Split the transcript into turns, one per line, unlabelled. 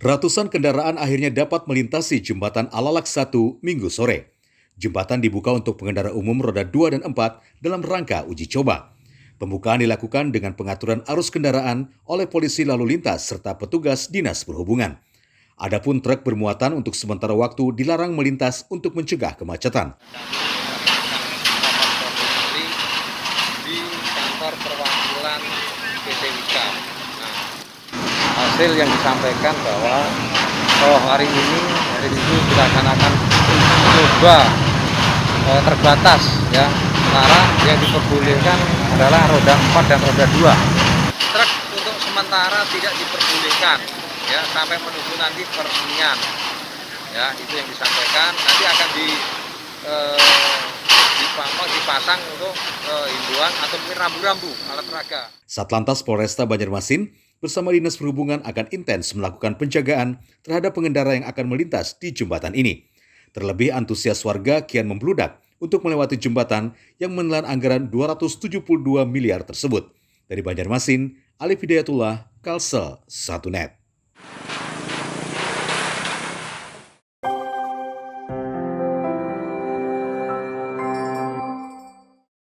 Ratusan kendaraan akhirnya dapat melintasi jembatan Alalak 1 Minggu sore. Jembatan dibuka untuk pengendara umum roda 2 dan 4 dalam rangka uji coba. Pembukaan dilakukan dengan pengaturan arus kendaraan oleh polisi lalu lintas serta petugas Dinas Perhubungan. Adapun truk bermuatan untuk sementara waktu dilarang melintas untuk mencegah kemacetan.
Di kantor perwakilan PT Wika. Hasil yang disampaikan bahwa hari ini dilaksanakan coba terbatas ya. Sementara yang diperbolehkan adalah roda 4 dan roda 2. Truk untuk sementara tidak diperbolehkan ya sampai menunggu nanti peresmian. Ya, itu yang disampaikan. Nanti akan dipasang untuk himbauan atau mungkin rambu-rambu alat peraga.
Satlantas Polresta Banjarmasin bersama Dinas Perhubungan akan intens melakukan penjagaan terhadap pengendara yang akan melintas di jembatan ini. Terlebih antusias warga kian membludak untuk melewati jembatan yang menelan anggaran 272 miliar tersebut. Dari Banjarmasin, Alif Hidayatullah, Kalsel 1net.